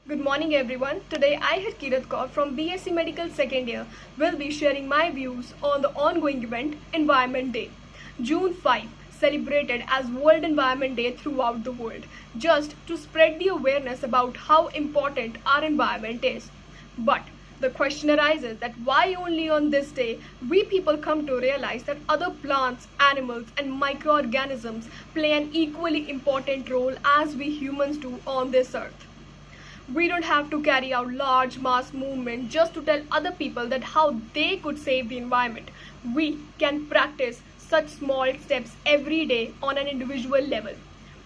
Good morning everyone. Today I, Harkirat Kaur from BSc Medical second year will be sharing my views on the ongoing event Environment Day. June 5 celebrated as World Environment Day throughout the world just to spread the awareness about how important our environment is. But the question arises that why only on this day we people come to realize that other plants, animals and microorganisms play an equally important role as we humans do on this earth. We don't have to carry out large mass movement just to tell other people that how they could save the environment. We can practice such small steps every day on an individual level.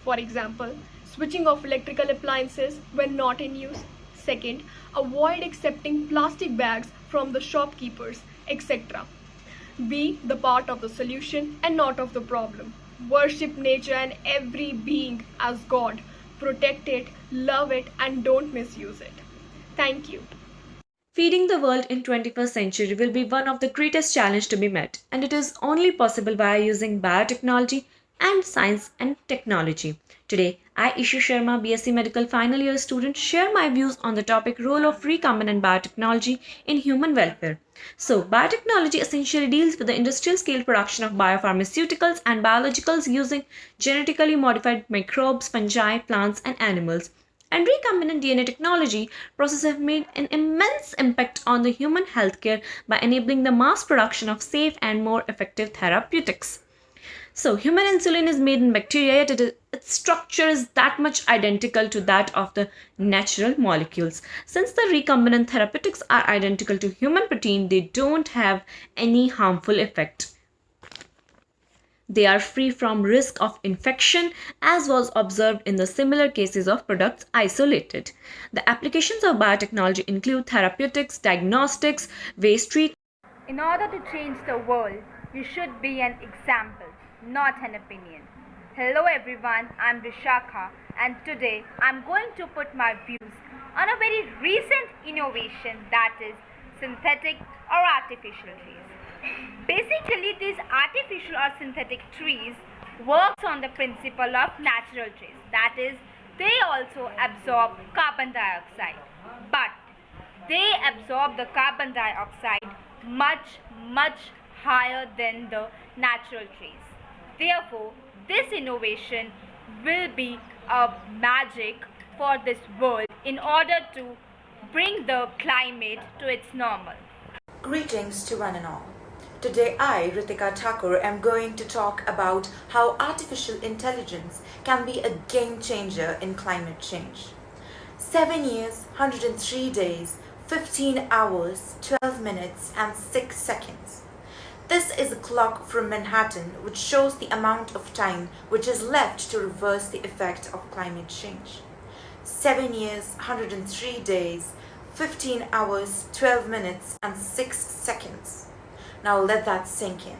For example, switching off electrical appliances when not in use. Second, avoid accepting plastic bags from the shopkeepers, etc. Be the part of the solution and not of the problem. Worship nature and every being as God. Protect it, love it, and don't misuse it. Thank you. Feeding the world in 21st century will be one of the greatest challenges to be met, and it is only possible by using biotechnology and science and technology. Today, I, Ishu Sharma, BSc Medical final year student, share my views on the topic role of recombinant biotechnology in human welfare. So, biotechnology essentially deals with the industrial scale production of biopharmaceuticals and biologicals using genetically modified microbes, fungi, plants, and animals. And recombinant DNA technology processes have made an immense impact on the human healthcare by enabling the mass production of safe and more effective therapeutics. So, human insulin is made in bacteria, yet its structure is that much identical to that of the natural molecules. Since the recombinant therapeutics are identical to human protein, they don't have any harmful effect. They are free from risk of infection as was observed in the similar cases of products isolated. The applications of biotechnology include therapeutics, diagnostics, waste treatment. In order to change the world, you should be an example, not an opinion. Hello everyone, I'm Vishakha and today I'm going to put my views on a very recent innovation that is synthetic or artificial trees. Basically, these artificial or synthetic trees works on the principle of natural trees. That is, they also absorb carbon dioxide, but they absorb the carbon dioxide much higher than the natural trees. Therefore, this innovation will be a magic for this world in order to bring the climate to its normal. Greetings to one and all. Today I, Ritika Thakur, am going to talk about how artificial intelligence can be a game changer in climate change. 7 years, 103 days, 15 hours, 12 minutes and 6 seconds. This is a clock from Manhattan which shows the amount of time which is left to reverse the effect of climate change. 7 years, 103 days, 15 hours, 12 minutes and 6 seconds. Now let that sink in.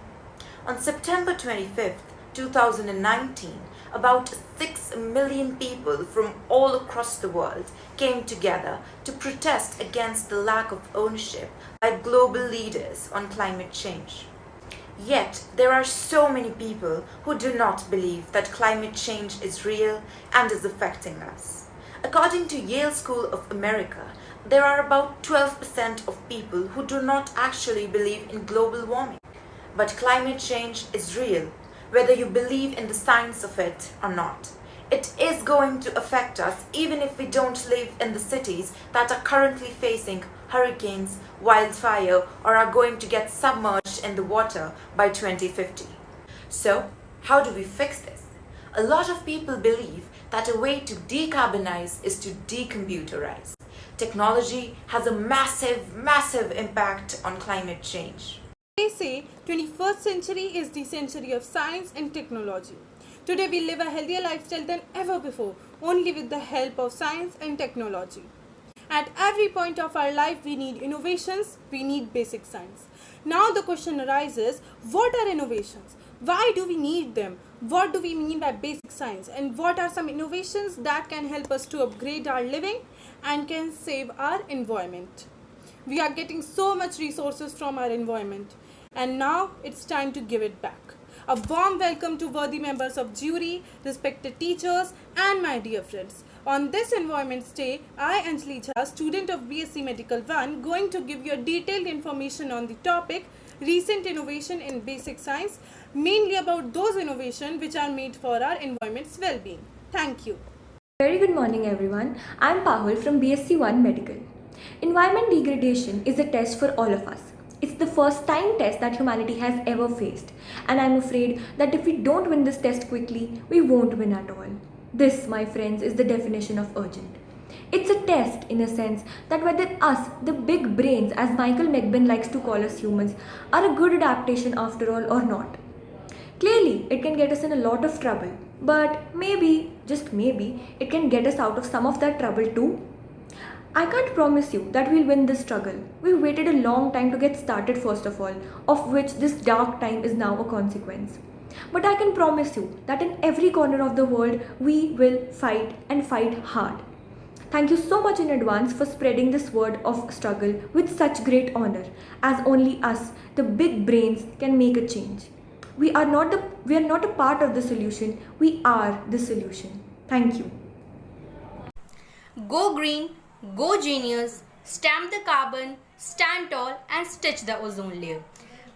On September 25th, 2019, about 6 million people from all across the world came together to protest against the lack of ownership by global leaders on climate change. Yet, there are so many people who do not believe that climate change is real and is affecting us. According to Yale School of America, there are about 12% of people who do not actually believe in global warming. But climate change is real, whether you believe in the science of it or not. It is going to affect us even if we don't live in the cities that are currently facing hurricanes, wildfire, or are going to get submerged in the water by 2050. So, how do we fix this? A lot of people believe that a way to decarbonize is to decomputerize. Technology has a massive impact on climate change. They say 21st century is the century of science and technology. Today we live a healthier lifestyle than ever before, only with the help of science and technology. At every point of our life we need innovations, we need basic science. Now the question arises, what are innovations? Why do we need them? What do we mean by basic science? And what are some innovations that can help us to upgrade our living and can save our environment? We are getting so much resources from our environment and now it's time to give it back. A warm welcome to worthy members of jury, respected teachers, and my dear friends. On this Environment Day, I, Anjali Jha, student of BSc Medical 1, going to give you a detailed information on the topic recent innovation in basic science, mainly about those innovations which are made for our environment's well-being. Thank you. Very good morning, everyone. I'm Pahul from BSc 1 Medical. Environment degradation is a test for all of us. It's the first time test that humanity has ever faced, and I'm afraid that if we don't win this test quickly, we won't win at all. This, my friends, is the definition of urgent. It's a test in a sense that whether us, the big brains, as Michael McBain likes to call us humans, are a good adaptation after all or not. Clearly, it can get us in a lot of trouble, but maybe, just maybe, it can get us out of some of that trouble too. I can't promise you that we'll win this struggle. We waited a long time to get started, first of all, of which this dark time is now a consequence. But I can promise you that in every corner of the world, we will fight and fight hard. Thank you so much in advance for spreading this word of struggle with such great honor, as only us, the big brains, can make a change. We are not a part of the solution, we are the solution. Thank you. Go green, go genius, stamp the carbon, stand tall and stitch the ozone layer.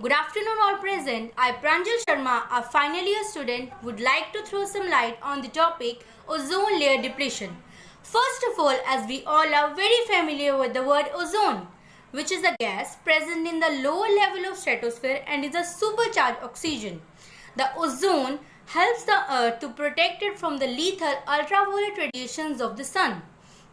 Good afternoon all present. I Pranjal Sharma, a final year student, would like to throw some light on the topic ozone layer depletion. First of all, as we all are very familiar with the word ozone, which is a gas present in the lower level of stratosphere and is a supercharged oxygen. The ozone helps the earth to protect it from the lethal ultraviolet radiations of the sun.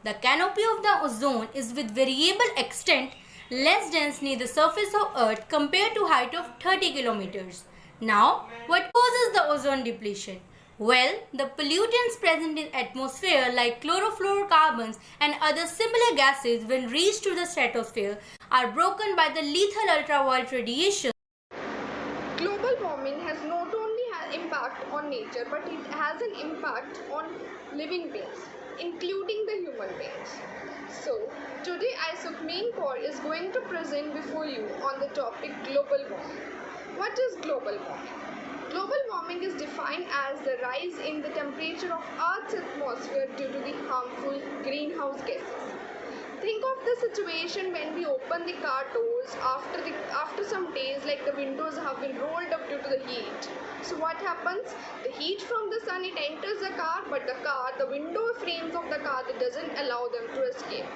The canopy of the ozone is with variable extent less dense near the surface of earth compared to height of 30 kilometers. Now, what causes the ozone depletion? Well, the pollutants present in atmosphere like chlorofluorocarbons and other similar gases when reached to the stratosphere are broken by the lethal ultraviolet radiation. Global warming has not only an impact on nature, but it has an impact on living beings, including the human beings. So, today ISOC main core is going to present before you on the topic global warming. What is global warming? Global warming is defined as the rise in the temperature of Earth's atmosphere due to the harmful greenhouse gases. Think of the situation when we open the car doors after some days, like the windows have been rolled up due to the heat. So what happens? The heat from the sun, it enters the car, but the window frames of the car, that doesn't allow them to escape.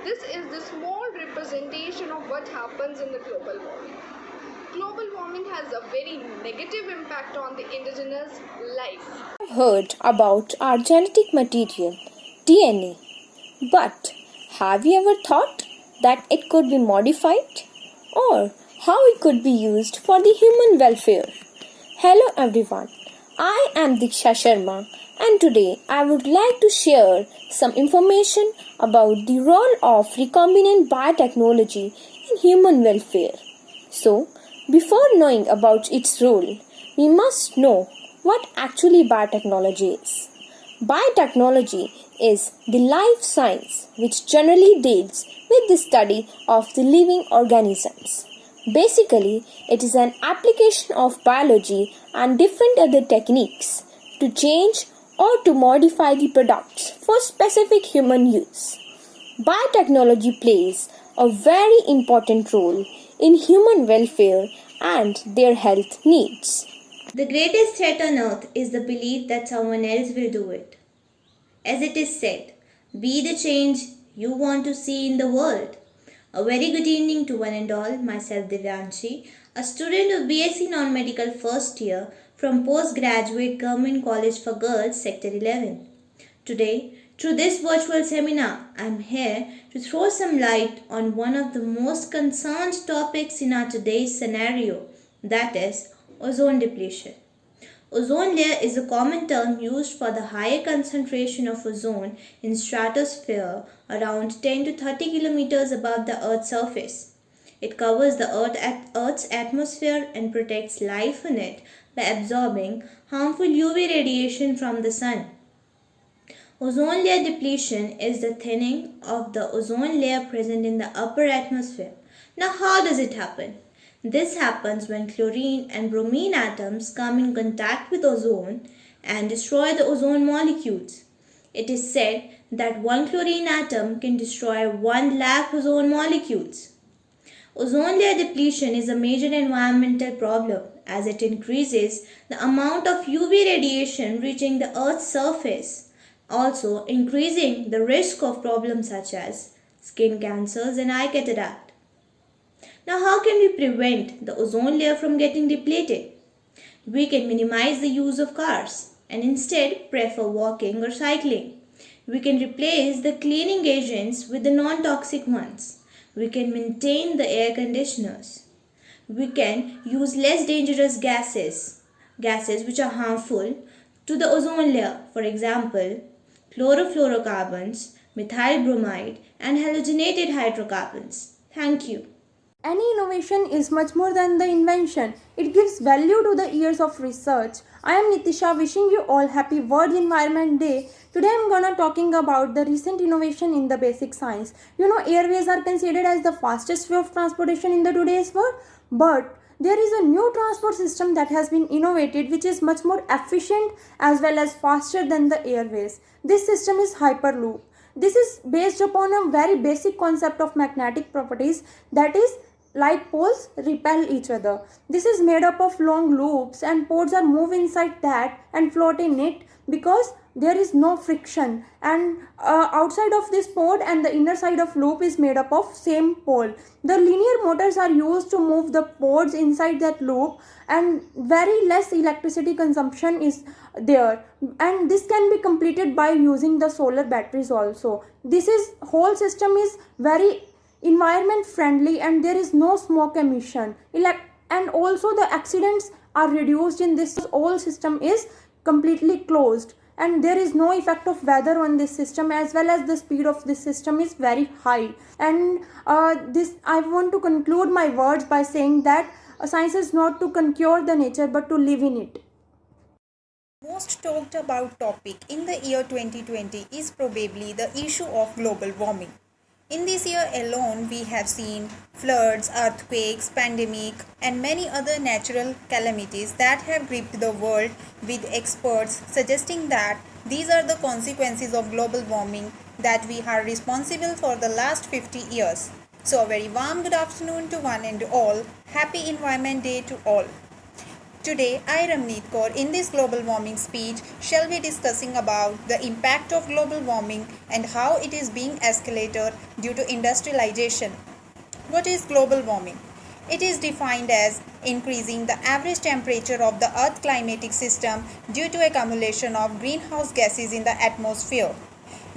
This is the small representation of what happens in the global warming. Global warming has a very negative impact on the indigenous life. Heard about our genetic material, DNA. But have you ever thought that it could be modified? Or how it could be used for the human welfare? Hello everyone, I am Diksha Sharma and today I would like to share some information about the role of recombinant biotechnology in human welfare. So, before knowing about its role, we must know what actually biotechnology is. Biotechnology is the life science which generally deals with the study of the living organisms. Basically, it is an application of biology and different other techniques to change or to modify the products for specific human use. Biotechnology plays a very important role in human welfare and their health needs. The greatest threat on earth is the belief that someone else will do it. As it is said, be the change you want to see in the world. A very good evening to one and all, myself Divyanshi, a student of BSc Non-Medical first year from Postgraduate Government College for Girls, Sector 11. Today, through this virtual seminar, I am here to throw some light on one of the most concerned topics in our today's scenario, that is ozone depletion. Ozone layer is a common term used for the higher concentration of ozone in stratosphere around 10 to 30 kilometers above the Earth's surface. It covers the Earth's atmosphere and protects life in it by absorbing harmful UV radiation from the sun. Ozone layer depletion is the thinning of the ozone layer present in the upper atmosphere. Now, how does it happen? This happens when chlorine and bromine atoms come in contact with ozone and destroy the ozone molecules. It is said that one chlorine atom can destroy 1 lakh ozone molecules. Ozone layer depletion is a major environmental problem as it increases the amount of UV radiation reaching the Earth's surface, also increasing the risk of problems such as skin cancers and eye cataract. Now, how can we prevent the ozone layer from getting depleted? We can minimize the use of cars and instead prefer walking or cycling. We can replace the cleaning agents with the non-toxic ones. We can maintain the air conditioners. We can use less dangerous gases which are harmful to the ozone layer. For example, chlorofluorocarbons, methyl bromide, and halogenated hydrocarbons. Thank you. Any innovation is much more than the invention. It gives value to the years of research. I am Nitisha wishing you all happy World Environment Day. Today I am gonna talking about the recent innovation in the basic science. You know, airways are considered as the fastest way of transportation in the today's world, but there is a new transport system that has been innovated which is much more efficient as well as faster than the airways. This system is Hyperloop. This is based upon a very basic concept of magnetic properties, that is, like poles repel each other. This is made up of long loops and pods are moved inside that and float in it because there is no friction, and outside of this pod and the inner side of loop is made up of same pole. The linear motors are used to move the pods inside that loop and very less electricity consumption is there, and this can be completed by using the solar batteries also. This is whole system is very environment friendly and there is no smoke emission, and also the accidents are reduced in this. Whole system is completely closed and there is no effect of weather on this system, as well as the speed of this system is very high. And this I want to conclude my words by saying that science is not to conquer the nature but to live in it. Most talked about topic in the year 2020 is probably the issue of global warming. In this year alone, we have seen floods, earthquakes, pandemic, and many other natural calamities that have gripped the world, with experts suggesting that these are the consequences of global warming that we are responsible for the last 50 years. So a very warm good afternoon to one and all. Happy Environment Day to all. Today, I, Ramneet Kaur, in this global warming speech, shall be discussing about the impact of global warming and how it is being escalated due to industrialization. What is global warming? It is defined as increasing the average temperature of the Earth climatic system due to accumulation of greenhouse gases in the atmosphere.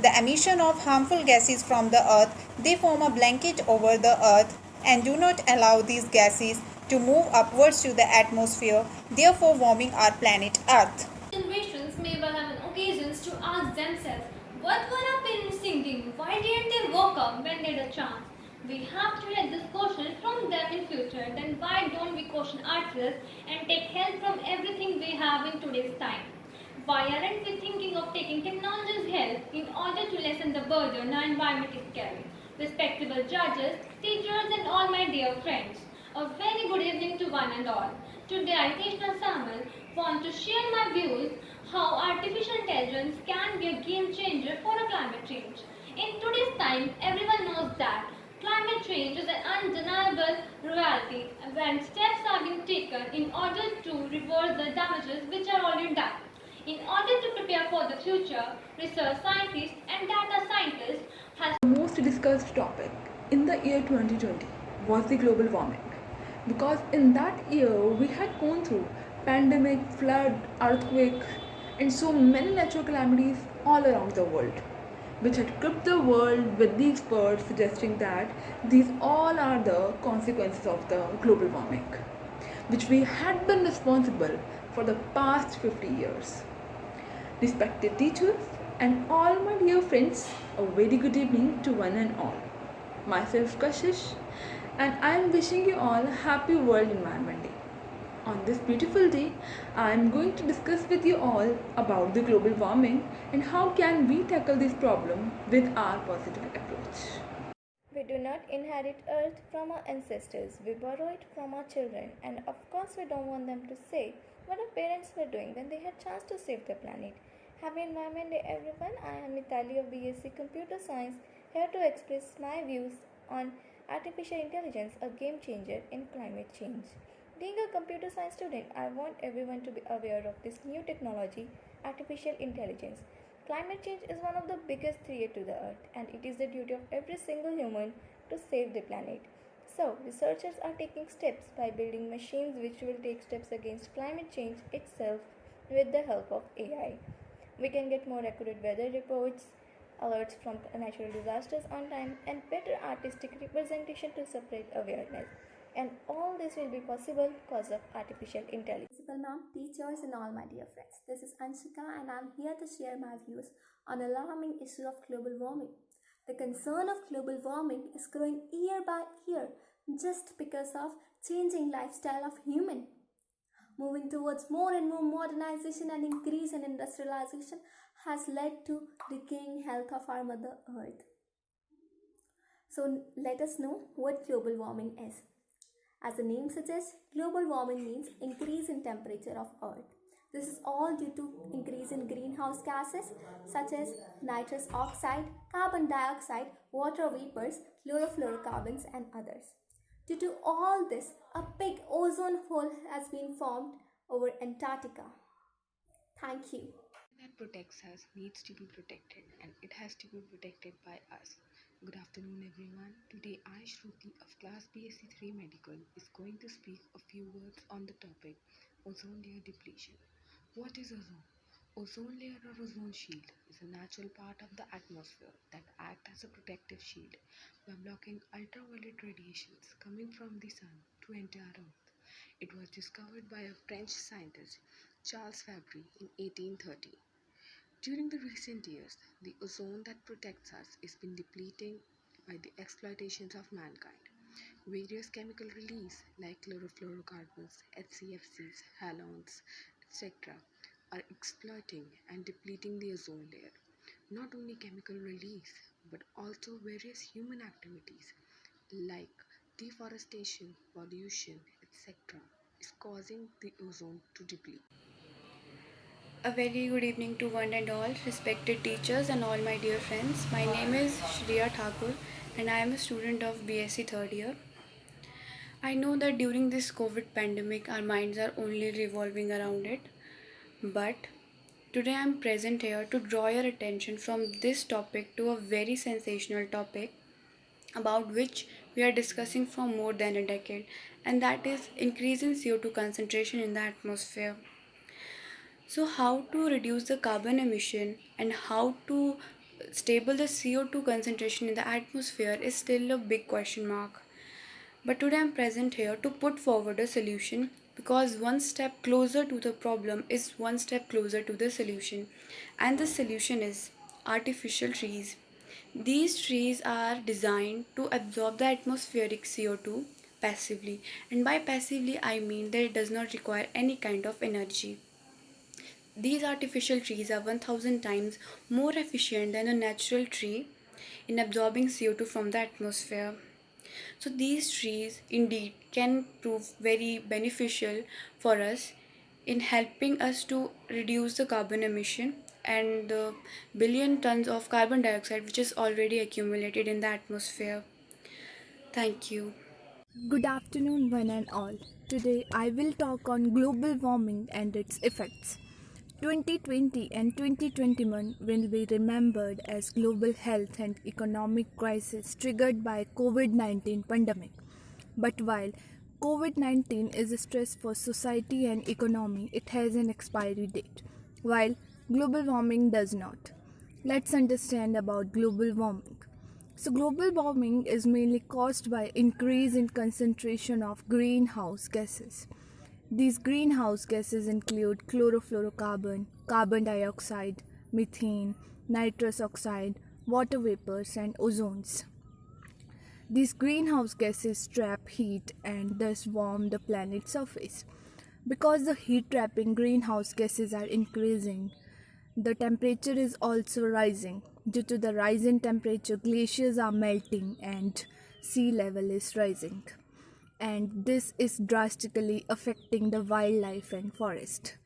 The emission of harmful gases from the Earth, they form a blanket over the Earth and do not allow these gases to move upwards to the atmosphere, therefore warming our planet Earth. Generations may well have occasions to ask themselves, what were our parents thinking? Why didn't they woke up when they had a chance? We have to get this question from them in future. Then why don't we question ourselves and take help from everything we have in today's time? Why aren't we thinking of taking technology's help in order to lessen the burden our environment is carrying? Respectable judges, teachers, and all my dear friends, a very good evening to one and all. Today I, Krishna Samal, want to share my views how artificial intelligence can be a game changer for a climate change. In today's time, everyone knows that climate change is an undeniable reality when steps are being taken in order to reverse the damages which are already done. In order to prepare for the future, research scientists and data scientists has The most discussed topic in the year 2020 was the global warming, because in that year we had gone through pandemic, flood, earthquake, and so many natural calamities all around the world, which had gripped the world, with the experts suggesting that these all are the consequences of the global warming, which we had been responsible for the past 50 years. Respected teachers and all my dear friends, a very good evening to one and all. Myself Kashish, and I am wishing you all a happy World Environment Day. On this beautiful day, I am going to discuss with you all about the global warming and how can we tackle this problem with our positive approach. We do not inherit Earth from our ancestors, we borrow it from our children, and of course, we don't want them to say what our parents were doing when they had chance to save the planet. Happy Environment Day, everyone. I am Mitali of BSc Computer Science, here to express my views on artificial intelligence, a game changer in climate change. Being a computer science student, I want everyone to be aware of this new technology, artificial intelligence. Climate change is one of the biggest threats to the earth, and it is the duty of every single human to save the planet. So, researchers are taking steps by building machines which will take steps against climate change itself with the help of AI. We can get more accurate weather reports, alerts from natural disasters on time, and better artistic representation to spread awareness. And all this will be possible because of artificial intelligence. Principal ma'am, teachers, and all my dear friends. This is Anshika, and I'm here to share my views on alarming issue of global warming. The concern of global warming is growing year by year just because of changing lifestyle of human. Moving towards more and more modernization and increase in industrialization has led to decaying health of our mother earth. So let us know what global warming is. As the name suggests, global warming means increase in temperature of earth. This is all due to increase in greenhouse gases such as nitrous oxide, carbon dioxide, water vapors, chlorofluorocarbons, and others. Due to all this, a big ozone hole has been formed over Antarctica. Thank you. That protects us needs to be protected, and it has to be protected by us. Good afternoon, everyone. Today, I, Shruti of class BSc 3 Medical, is going to speak a few words on the topic ozone layer depletion. What is ozone? Ozone layer or ozone shield is a natural part of the atmosphere that acts as a protective shield by blocking ultraviolet radiations coming from the sun to enter our Earth. It was discovered by a French scientist, Charles Fabry, in 1830. During the recent years, the ozone that protects us is been depleting by the exploitations of mankind. Various chemical release like chlorofluorocarbons, HCFCs, halogens, etc. are exploiting and depleting the ozone layer. Not only chemical release, but also various human activities like deforestation, pollution, etc. is causing the ozone to deplete. A very good evening to one and all, respected teachers and all my dear friends. My name is Shriya Thakur and I am a student of BSc 3rd year. I know that during this COVID pandemic our minds are only revolving around it, but today I am present here to draw your attention from this topic to a very sensational topic about which we are discussing for more than a decade, and that is increase in CO2 concentration in the atmosphere. So how to reduce the carbon emission and how to stable the CO2 concentration in the atmosphere is still a big question mark. But today I'm present here to put forward a solution, because one step closer to the problem is one step closer to the solution. And the solution is artificial trees. These trees are designed to absorb the atmospheric CO2 passively. And by passively I mean that it does not require any kind of energy. These artificial trees are 1000 times more efficient than a natural tree in absorbing CO2 from the atmosphere. So these trees indeed can prove very beneficial for us in helping us to reduce the carbon emission and the billion tons of carbon dioxide which is already accumulated in the atmosphere. Thank you. Good afternoon, one and all. Today I will talk on global warming and its effects. 2020 and 2021 will be remembered as global health and economic crisis triggered by COVID-19 pandemic. But while COVID-19 is a stress for society and economy, it has an expiry date, while global warming does not. Let's understand about global warming. So global warming is mainly caused by increase in concentration of greenhouse gases. These greenhouse gases include chlorofluorocarbon, carbon dioxide, methane, nitrous oxide, water vapors, and ozones. These greenhouse gases trap heat and thus warm the planet's surface. Because the heat trapping greenhouse gases are increasing, the temperature is also rising. Due to the rise in temperature, glaciers are melting and sea level is rising. And this is drastically affecting the wildlife and forest.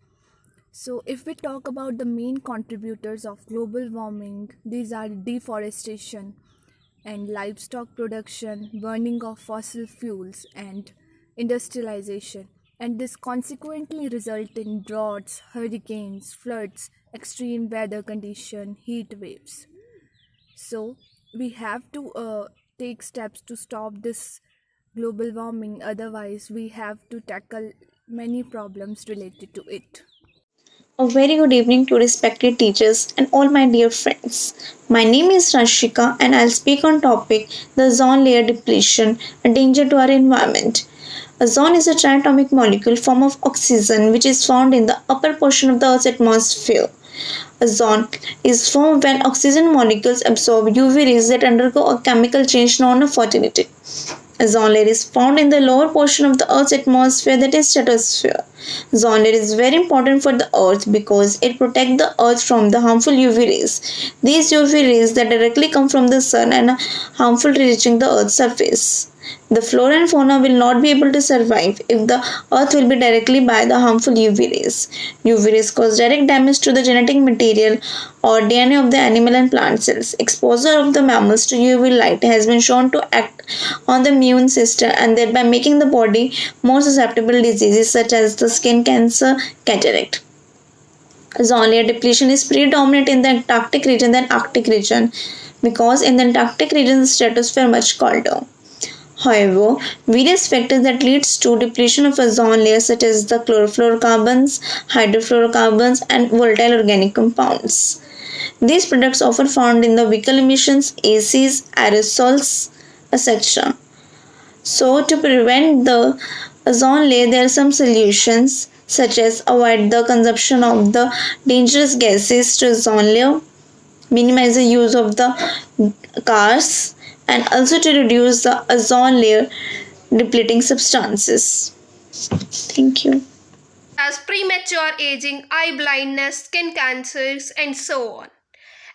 So, if we talk about the main contributors of global warming, these are deforestation and livestock production, burning of fossil fuels, and industrialization. And this consequently result in droughts, hurricanes, floods, extreme weather condition, heat waves. So we have to take steps to stop this global warming, otherwise we have to tackle many problems related to it. A very good evening to respected teachers and all my dear friends. My name is Rashika and I'll speak on topic the ozone layer depletion, a danger to our environment. Ozone is a triatomic molecule form of oxygen which is found in the upper portion of the Earth's atmosphere. Ozone is formed when oxygen molecules absorb UV rays that undergo a chemical change known as photolytic. Ozone layer is found in the lower portion of the Earth's atmosphere, that is stratosphere. Ozone layer is very important for the Earth because it protects the Earth from the harmful UV rays. These UV rays that directly come from the sun and are harmful to reaching the Earth's surface. The flora and fauna will not be able to survive if the Earth will be directly by the harmful UV rays. UV rays cause direct damage to the genetic material or DNA of the animal and plant cells. Exposure of the mammals to UV light has been shown to act on the immune system and thereby making the body more susceptible to diseases such as the skin cancer, cataract. Ozone layer depletion is predominant in the Antarctic region than Arctic region because in the Antarctic region the stratosphere is much colder. However, various factors that leads to depletion of ozone layer such as the chlorofluorocarbons, hydrofluorocarbons and volatile organic compounds. These products often found in the vehicle emissions, ACs, aerosols, etc. So to prevent the ozone layer, there are some solutions such as avoid the consumption of the dangerous gases to ozone layer, minimize the use of the cars, and also to reduce the ozone layer depleting substances. Thank you. As premature aging, eye blindness, skin cancers, and so on.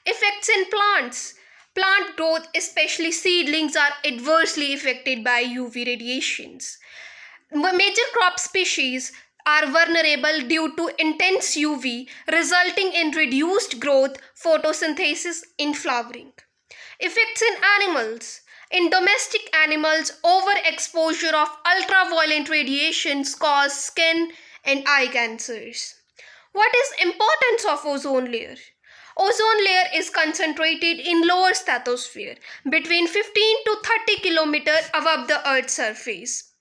Effects in plants. Plant growth, especially seedlings, are adversely affected by UV radiations. Major crop species are vulnerable due to intense UV, resulting in reduced growth, photosynthesis, in flowering. Effects in animals. In domestic animals, overexposure of ultraviolet radiations cause skin and eye cancers. What is importance of ozone layer? Ozone layer is concentrated in lower stratosphere between 15 to 30 km above the Earth's surface.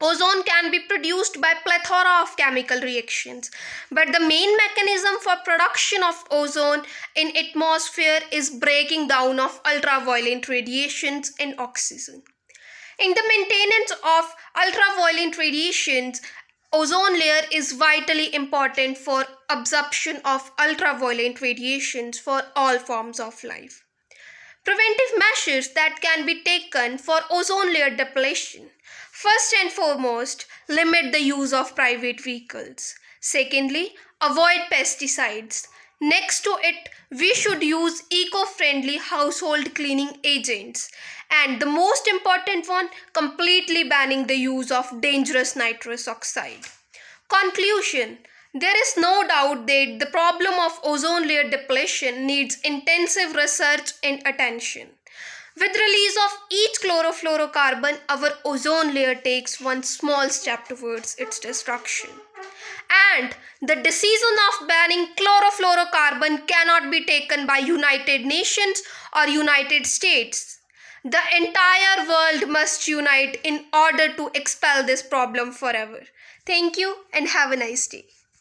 Ozone can be produced by plethora of chemical reactions, but the main mechanism for production of ozone in atmosphere is breaking down of ultraviolet radiations and oxygen. In the maintenance of ultraviolet radiations, ozone layer is vitally important for absorption of ultraviolet radiations for all forms of life. Preventive measures that can be taken for ozone layer depletion. First and foremost, limit the use of private vehicles. Secondly, avoid pesticides. Next to it, we should use eco-friendly household cleaning agents. And the most important one, completely banning the use of dangerous nitrous oxide. Conclusion. There is no doubt that the problem of ozone layer depletion needs intensive research and attention. With release of each chlorofluorocarbon, our ozone layer takes one small step towards its destruction. And the decision of banning chlorofluorocarbon cannot be taken by United Nations or United States. The entire world must unite in order to expel this problem forever. Thank you and have a nice day.